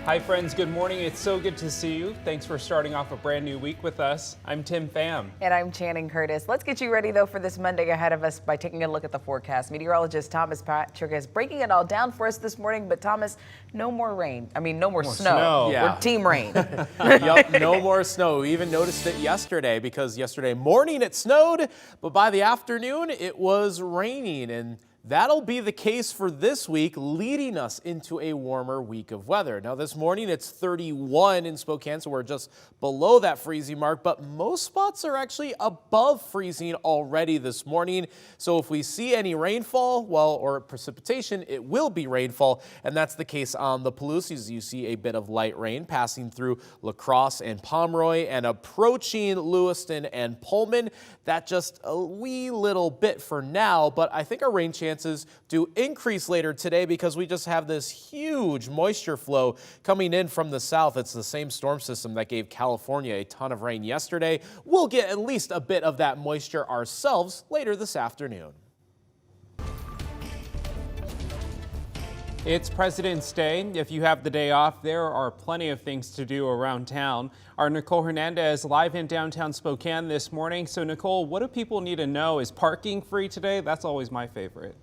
Hi friends, good morning. It's so good to see you. Thanks for starting off a brand new week with us. I'm Tim Pham. And I'm Channing Curtis. Let's get you ready though for this Monday ahead of us by taking a look at the forecast. Meteorologist Thomas Patrick is breaking it all down for us this morning, but Thomas, no more rain. No more snow. Yeah. We're team rain. Yep, no more snow. We even noticed it yesterday because yesterday morning it snowed, but by the afternoon it was raining, and that'll be the case for this week, leading us into a warmer week of weather. Now this morning it's 31 in Spokane, so we're just below that freezing mark, but most spots are actually above freezing already this morning. So if we see any rainfall, or precipitation, it will be rainfall, and that's the case on the Palouse. You see a bit of light rain passing through La Crosse and Pomeroy and approaching Lewiston and Pullman. That just a wee little bit for now, but I think our rain chances do increase later today because we just have this huge moisture flow coming in from the south. It's the same storm system that gave California a ton of rain yesterday. We'll get at least a bit of that moisture ourselves later this afternoon. It's President's Day. If you have the day off, there are plenty of things to do around town. Our Nicole Hernandez live in downtown Spokane this morning. So Nicole, what do people need to know? Is parking free today? That's always my favorite.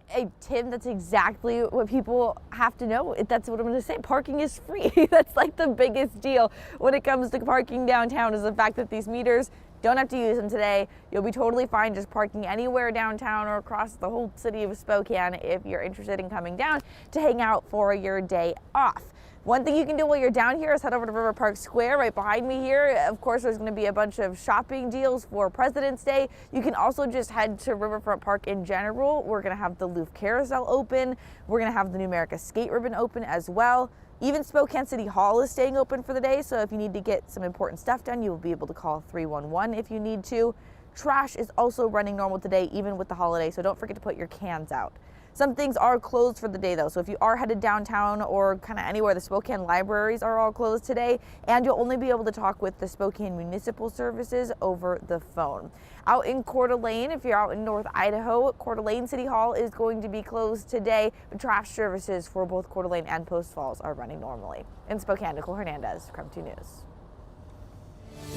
Hey, Tim, that's exactly what people have to know. That's what I'm going to say. Parking is free. That's like the biggest deal when it comes to parking downtown, is the fact that these meters, don't have to use them today. You'll be totally fine just parking anywhere downtown or across the whole city of Spokane if you're interested in coming down to hang out for your day off. One thing you can do while you're down here is head over to River Park Square right behind me here. Of course, there's going to be a bunch of shopping deals for President's Day. You can also just head to Riverfront Park in general. We're going to have the Louvre Carousel open. We're going to have the New America Skate Ribbon open as well. Even Spokane City Hall is staying open for the day, so if you need to get some important stuff done, you will be able to call 311 if you need to. Trash is also running normal today, even with the holiday, so don't forget to put your cans out. Some things are closed for the day though, so if you are headed downtown or kind of anywhere, the Spokane libraries are all closed today, and you'll only be able to talk with the Spokane Municipal Services over the phone. Out in Coeur d'Alene, if you're out in North Idaho, Coeur d'Alene City Hall is going to be closed today, but trash services for both Coeur d'Alene and Post Falls are running normally. In Spokane, Nicole Hernandez, KREM 2 News.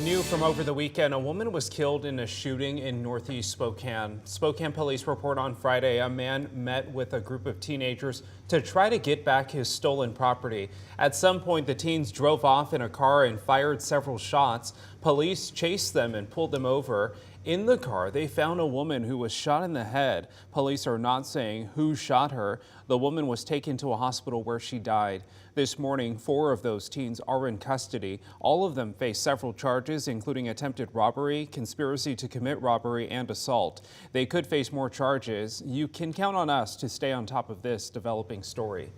New from over the weekend, a woman was killed in a shooting in northeast Spokane. Spokane police report on Friday a man met with a group of teenagers to try to get back his stolen property. At some point, the teens drove off in a car and fired several shots. Police chased them and pulled them over. In the car, they found a woman who was shot in the head. Police are not saying who shot her. The woman was taken to a hospital where she died. This morning, 4 of those teens are in custody. All of them face several charges, including attempted robbery, conspiracy to commit robbery, and assault. They could face more charges. You can count on us to stay on top of this developing story.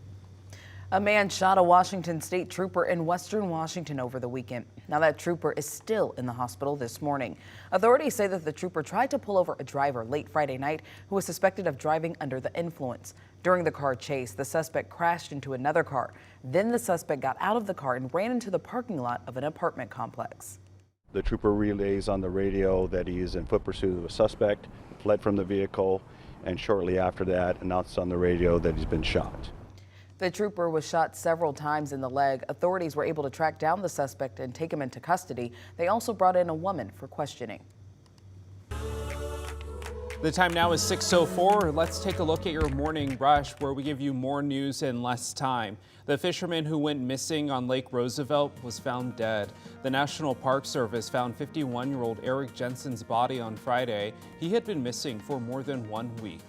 A man shot a Washington State trooper in western Washington over the weekend. Now that trooper is still in the hospital this morning. Authorities say that the trooper tried to pull over a driver late Friday night who was suspected of driving under the influence. During the car chase, the suspect crashed into another car. Then the suspect got out of the car and ran into the parking lot of an apartment complex. The trooper relays on the radio that he is in foot pursuit of a suspect, fled from the vehicle, and shortly after that announced on the radio that he's been shot. The trooper was shot several times in the leg. Authorities were able to track down the suspect and take him into custody. They also brought in a woman for questioning. The time now is 6:04. Let's take a look at your morning rush, where we give you more news in less time. The fisherman who went missing on Lake Roosevelt was found dead. The National Park Service found 51-year-old Eric Jensen's body on Friday. He had been missing for more than 1 week.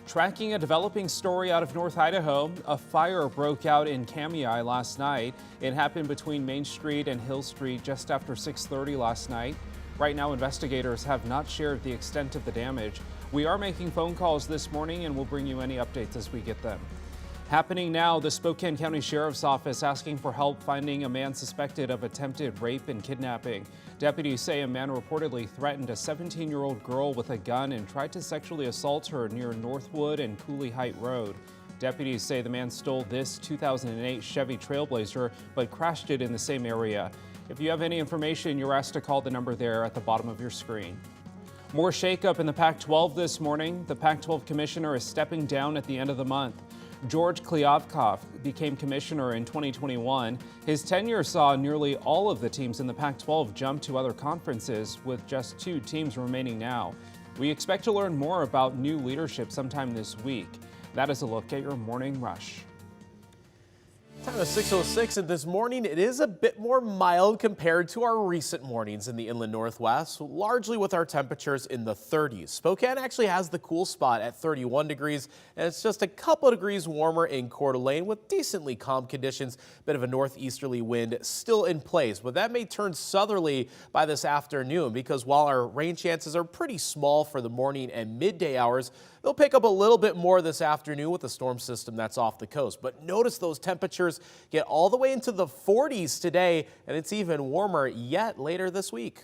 Tracking a developing story out of North Idaho, a fire broke out in Kamiah last night. It happened between Main Street and Hill Street just after 6:30 last night. Right now, investigators have not shared the extent of the damage. We are making phone calls this morning and we'll bring you any updates as we get them. Happening now, the Spokane County Sheriff's Office asking for help finding a man suspected of attempted rape and kidnapping. Deputies say a man reportedly threatened a 17-year-old girl with a gun and tried to sexually assault her near Northwood and Cooley Height Road. Deputies say the man stole this 2008 Chevy Trailblazer but crashed it in the same area. If you have any information, you're asked to call the number there at the bottom of your screen. More shakeup in the Pac-12 this morning. The Pac-12 commissioner is stepping down at the end of the month. George Kliavkoff became commissioner in 2021. His tenure saw nearly all of the teams in the Pac-12 jump to other conferences, with just 2 teams remaining now. We expect to learn more about new leadership sometime this week. That is a look at your morning rush. Time is 6:06, and this morning it is a bit more mild compared to our recent mornings in the inland northwest, largely with our temperatures in the 30s. Spokane actually has the cool spot at 31 degrees, and it's just a couple degrees warmer in Coeur d'Alene with decently calm conditions. Bit of a northeasterly wind still in place, but that may turn southerly by this afternoon because while our rain chances are pretty small for the morning and midday hours, they'll pick up a little bit more this afternoon with the storm system that's off the coast. But notice those temperatures get all the way into the 40s today, and it's even warmer yet later this week.